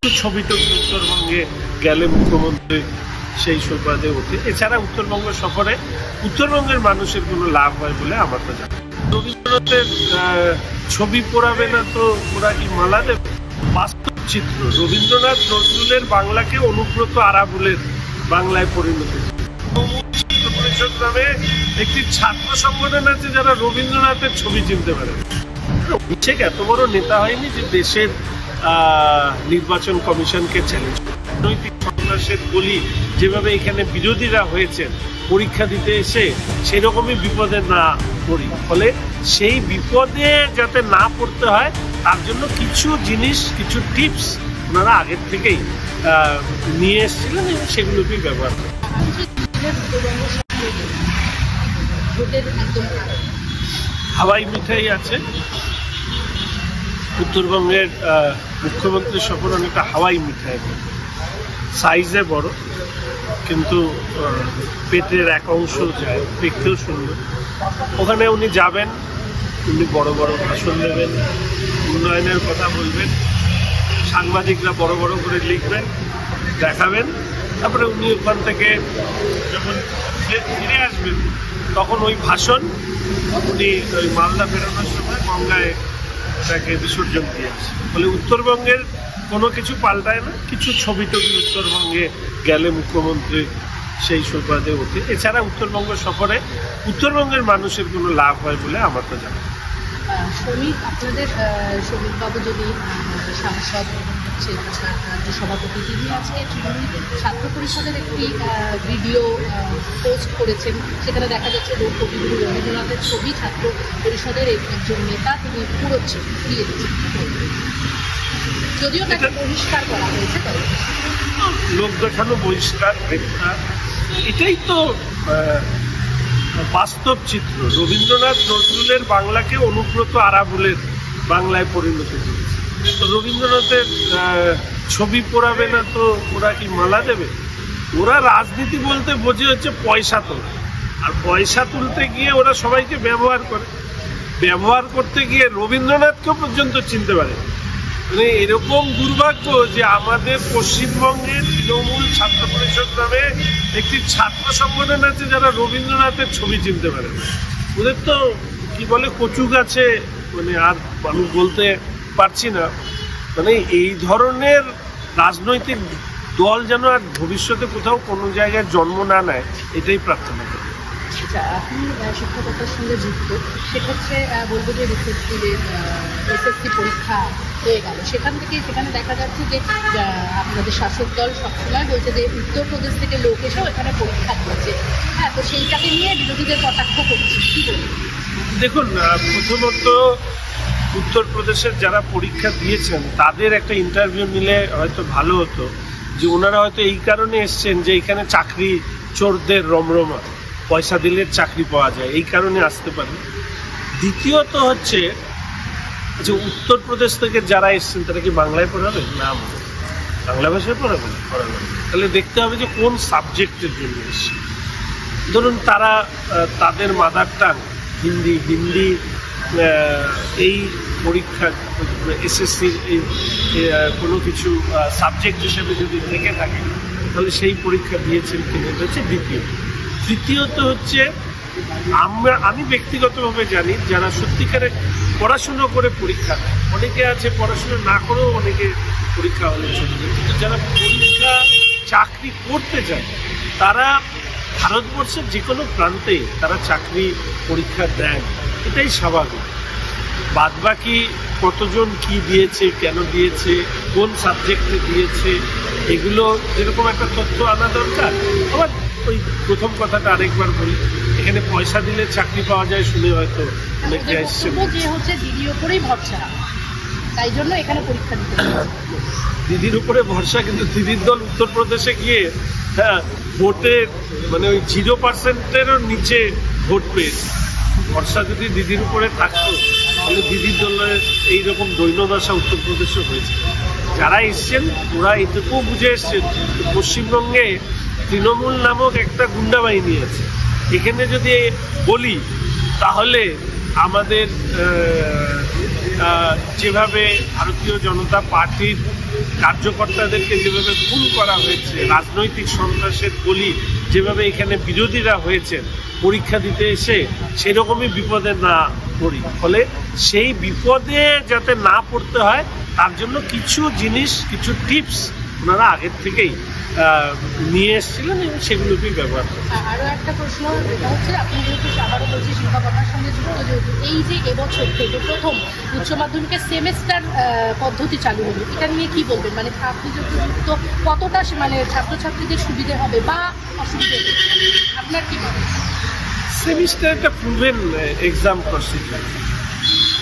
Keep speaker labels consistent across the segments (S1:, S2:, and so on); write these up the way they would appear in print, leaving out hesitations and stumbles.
S1: ছবিটা উত্তরবঙ্গে গেলে মুখ্যমন্ত্রী সেই সুবাদে ওঠে। এছাড়া উত্তরবঙ্গ সফরে উত্তরবঙ্গের মানুষের কোনো লাভ হয় বলে আমার তো জানা। রবীন্দ্রনাথের ছবি পোড়াবে না তো ওরা কি মালা দেবে? বাস্তব চিত্র, রবীন্দ্রনাথ নজরুলের বাংলাকে অনুব্রত আরাবুলের বাংলায় পরিণত পরিষদ নামে একটি ছাত্র সংগঠন আছে যারা রবীন্দ্রনাথের ছবি চিনতে পারে। অভিষেক এত বড় নেতা হয়নি যে দেশের নির্বাচন কমিশনকে চ্যালেঞ্জ করে। রাজনৈতিক সন্ত্রাসের বলি যেভাবে এখানে বিরোধীরা হয়েছেন পরীক্ষা দিতে এসে সেরকমই বিপদে না পড়ি, ফলে সেই বিপদে যাতে না পড়তে হয় তার জন্য কিছু জিনিস, কিছু টিপস ওনারা আগের থেকেই নিয়ে এসেছিলেন এবং সেগুলোকেই ব্যবহার করেন। হাওয়াই মিঠাই আছে। উত্তরবঙ্গের মুখ্যমন্ত্রী সফর অনেকটা হাওয়াই মিঠাই, সাইজে বড় কিন্তু পেটের এক অংশ যায়, দেখতেও সুন্দর। ওখানে উনি যাবেন, উনি বড় বড় ভাষণ দেবেন, উন্নয়নের কথা বলবেন, সাংবাদিকরা বড় বড় করে লিখবেন, দেখাবেন। তারপরে উনি ওখান থেকে যখন ফিরে আসবেন তখন ওই ভাষণ উনি ওই মালদা বেরোনোর সময় গঙ্গায় তাকে বিসর্জন দিয়ে আসে। ফলে উত্তরবঙ্গের কোনো কিছু পাল্টায় না, কিছু ছবি টবি উত্তরবঙ্গে গেলে মুখ্যমন্ত্রী সেই সুবাদে ওঠে। এছাড়া উত্তরবঙ্গ সফরে উত্তরবঙ্গের মানুষের কোনো লাভ হয় বলে আমার তো জানা।
S2: শ্রমিক, আপনাদের শ্রমিকবাবু যদি সাংসদ রাজ্য সভাপতি, তিনি আজকে ছাত্র পরিষদের একটি ভিডিও পোস্ট করেছেন, সেখানে দেখা যাচ্ছে কবিগুরু রবীন্দ্রনাথের ছবি ছাত্র পরিষদের একজন নেতা তিনি পুড়িয়ে দিচ্ছেন, যদিও তাকে বহিষ্কার করা হয়েছে।
S1: লোক দেখানো, বহিষ্কার, গ্রেপ্তার, এটাই তো বাস্তব চিত্র। রবীন্দ্রনাথ নজরুলের বাংলাকে অনুব্রত আরাবুলের বাংলায় পরিণত করেছে। তো রবীন্দ্রনাথের ছবি পোড়াবে না তো ওরা কি মালা দেবে? ওরা রাজনীতি বলতে বোঝে হচ্ছে পয়সা তোলা, আর পয়সা তুলতে গিয়ে ওরা সবাইকে ব্যবহার করে। ব্যবহার করতে গিয়ে রবীন্দ্রনাথকেও পর্যন্ত চিনতে পারে। মানে এরকম দুর্ভাগ্য যে আমাদের পশ্চিমবঙ্গের তৃণমূল ছাত্র পরিষদ নামে একটি ছাত্র সংগঠন আছে যারা রবীন্দ্রনাথের ছবি চিনতে পারে। ওদের তো কি বলে কচু গাছে, মানে আর আমি বলতে পারছি না। মানে এই ধরনের রাজনৈতিক দল যেন আর ভবিষ্যতে কোথাও কোনো জায়গায় জন্ম না নেয়, এটাই প্রার্থনা করি।
S2: আচ্ছা, আপনি শিক্ষকতার সঙ্গে যুক্ত, সেক্ষেত্রে বলবো যে এসএসসি পরীক্ষা হয়ে গেল, সেখানে দেখা যাচ্ছে যে আপনাদের শাসক দল সবসময় বলছে যে উত্তরপ্রদেশ থেকে লোক এসেও এখানে পরীক্ষা দিয়েছে। হ্যাঁ, তো সেইটাকে নিয়ে বিরোধীদের কটাক্ষ করছে, কী বলবেন?
S1: দেখুন, প্রথমত উত্তরপ্রদেশের যারা পরীক্ষা দিয়েছেন তাদের একটা ইন্টারভিউ নিলে হয়তো ভালো হতো, যে ওনারা হয়তো এই কারণে এসছেন যে এখানে চাকরি চোরদের রমরমা, পয়সা দিলে চাকরি পাওয়া যায়, এই কারণে আসতে পারে। দ্বিতীয়ত হচ্ছে যে উত্তরপ্রদেশ থেকে যারা এসছেন তারা কি বাংলায় পড়াবে? না, বাংলা ভাষায় পড়াবে। তাহলে দেখতে হবে যে কোন সাবজেক্টের জন্য এসছে। ধরুন তারা তাদের মাদার টাং হিন্দি এই পরীক্ষা এসএসসির এই কোনো কিছু সাবজেক্ট হিসেবে যদি থেকে থাকে তাহলে সেই পরীক্ষা দিয়েছেন কিনা, এটা হচ্ছে দ্বিতীয়। তৃতীয়ত হচ্ছে আমি ব্যক্তিগতভাবে জানি যারা সত্যিকারের পড়াশুনো করে পরীক্ষা দেয়, অনেকে আছে পড়াশুনো না করেও অনেকে পরীক্ষা হলে চলে যায়, কিন্তু যারা পরীক্ষা চাকরি করতে চায় তারা ভারতবর্ষের যে কোনো প্রান্তেই তারা চাকরি পরীক্ষা দেন, এটাই স্বাভাবিক। বাদবাকি কতজন কি দিয়েছে, কেন দিয়েছে, কোন সাবজেক্টে দিয়েছে, এগুলো যেরকম একটা তথ্য আনা দরকার। আবার ওই প্রথম কথাটা আরেকবার বলি, এখানে পয়সা দিলে চাকরি পাওয়া যায় শুনে হয়তো অনেকে এসছে
S2: যে হচ্ছে দিদির উপরেই ভরসা, তাই জন্য এখানে পরীক্ষা দিতে
S1: দিদির উপরে ভরসা। কিন্তু দিদির দল উত্তরপ্রদেশে গিয়ে ভোটে মানে ওই 0%-এরও নিচে ভোট পেয়েছে। ভরসা যদি দিদির উপরে থাকতো তাহলে দিদির দলের এইরকম দৈন্যদশা উত্তরপ্রদেশে হয়েছে। যারা এসছেন ওরা এটুকু বুঝে এসছেন পশ্চিমবঙ্গে তৃণমূল নামক একটা গুন্ডা বাহিনী আছে। এখানে যদি বলি তাহলে আমাদের যেভাবে ভারতীয় জনতা পার্টির কার্যকর্তাদেরকে যেভাবে খুন করা হয়েছে, রাজনৈতিক সন্ত্রাসের বলি যেভাবে এখানে বিরোধীরা হয়েছেন পরীক্ষা দিতে এসে, সেরকমই বিপদে না পড়ি। ফলে সেই বিপদে যাতে না পড়তে হয় তার জন্য কিছু জিনিস, কিছু টিপস ওনারা আগের থেকেই নিয়ে এসেছিলেন এবং সেগুলোকেই ব্যবহার করছেন।
S2: আরও একটা প্রশ্ন, যেটা হচ্ছে আপনি যেহেতু আবারও বলছি শিক্ষকতার সঙ্গে যুক্ত, যেহেতু এই যে এবছর থেকে প্রথম উচ্চ মাধ্যমিকের সেমেস্টার পদ্ধতি চালু হলো, এটা নিয়ে কি বলবেন? মানে আপনি যেহেতু যুক্ত, কতটা মানে ছাত্রছাত্রীদের সুবিধে হবে বা অসুবিধে হবে, আপনার কি মনে হয়?
S1: সেমিস্টার একটা প্রুভেন এক্সাম প্রসিডিউর,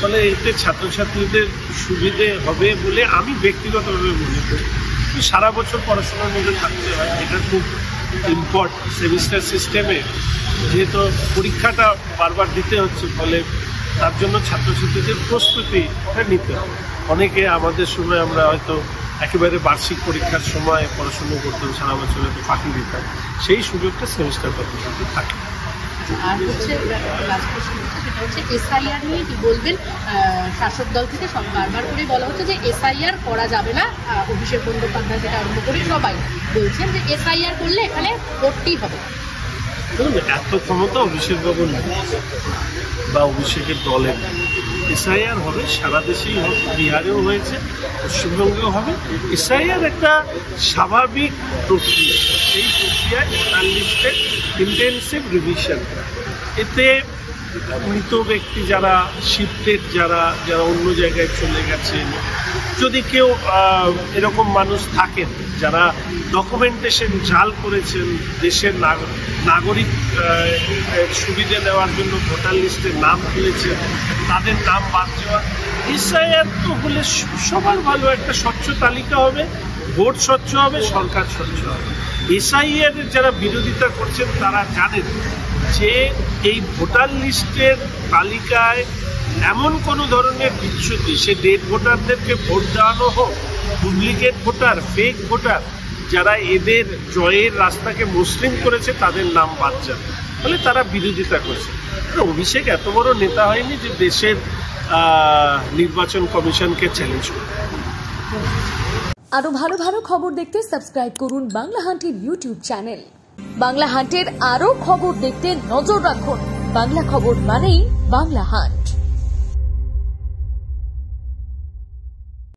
S1: ফলে এতে ছাত্রছাত্রীদের সুবিধে হবে বলে আমি ব্যক্তিগতভাবে মনে করি। সারা বছর পড়াশোনার মধ্যে থাকতে হয়, এটা খুব ইম্পর্টেন্ট। সেমিস্টার সিস্টেমে যেহেতু পরীক্ষাটা বারবার দিতে হচ্ছে, ফলে তার জন্য ছাত্রছাত্রীদের প্রস্তুতিটা নিতে হবে। অনেকে আমাদের সময় আমরা হয়তো একেবারে বার্ষিক পরীক্ষার সময় পড়াশুনো করতাম, সারা বছর হয়তো ফাঁকি দিতাম, সেই সুযোগটা সেমিস্টার পদ্ধতিতে থাকে।
S2: আর হচ্ছে লাস্ট প্রশ্ন হচ্ছে, সেটা হচ্ছে এসআইআর নিয়ে কি বলবেন? শাসক দল থেকে সব বারবার করে বলা হচ্ছে যে এসআইআর করা যাবে না, অভিষেক বন্দ্যোপাধ্যায় থেকে আরম্ভ করে সবাই বলছেন যে এসআইআর করলে এখানে ভোটই হবে।
S1: এত ক্ষমতা অভিষেক বাবু নেই বা অভিষেকের দলের। এসআইআর হবে, সারা দেশেই হবে, বিহারেও হয়েছে, পশ্চিমবঙ্গেও হবে। এসআইআর একটা স্বাভাবিক প্রক্রিয়া, সেই প্রক্রিয়ায় ভোটার লিস্টের ইন্টেন্সিভ রিভিশন, এতে মৃত ব্যক্তি যারা, শিফটেড যারা অন্য জায়গায় চলে গেছেন, যদি কেউ এরকম মানুষ থাকেন যারা ডকুমেন্টেশন জাল করেছেন, দেশের নাগরিক সুবিধা নেওয়ার জন্য ভোটার লিস্টে নাম তুলেছেন, তাদের নাম বাদ দেওয়া। এসআইআর তো হলে সবার ভালো, একটা স্বচ্ছ তালিকা হবে, ভোট স্বচ্ছ হবে, সরকার স্বচ্ছ হবে। এসআইআর যারা বিরোধিতা করছেন তারা জানেন যে এই ভোটার লিস্টের তালিকায় এমন কোনো ধরনের বিচ্যুতি, সে ডেড ভোটারদেরকে ভোট দেওয়ানো হোক, ডুপ্লিকেট ভোটার, ফেক ভোটার, যারা এদের জয়ের রাস্তাকে মসৃণ করেছে তাদের নাম বাদ যাবে, ফলে তারা বিরোধিতা করছে। অভিষেক এত বড় নেতা হয়নি যে দেশের নির্বাচন কমিশনকে চ্যালেঞ্জ করে।
S3: আরো ভালো ভালো খবর দেখতে সাবস্ক্রাইব করুন বাংলা হান্টের ইউটিউব চ্যানেল। বাংলা হান্টের আরো খবর দেখতে নজর রাখুন। বাংলা খবর মানেই বাংলা হান্ট।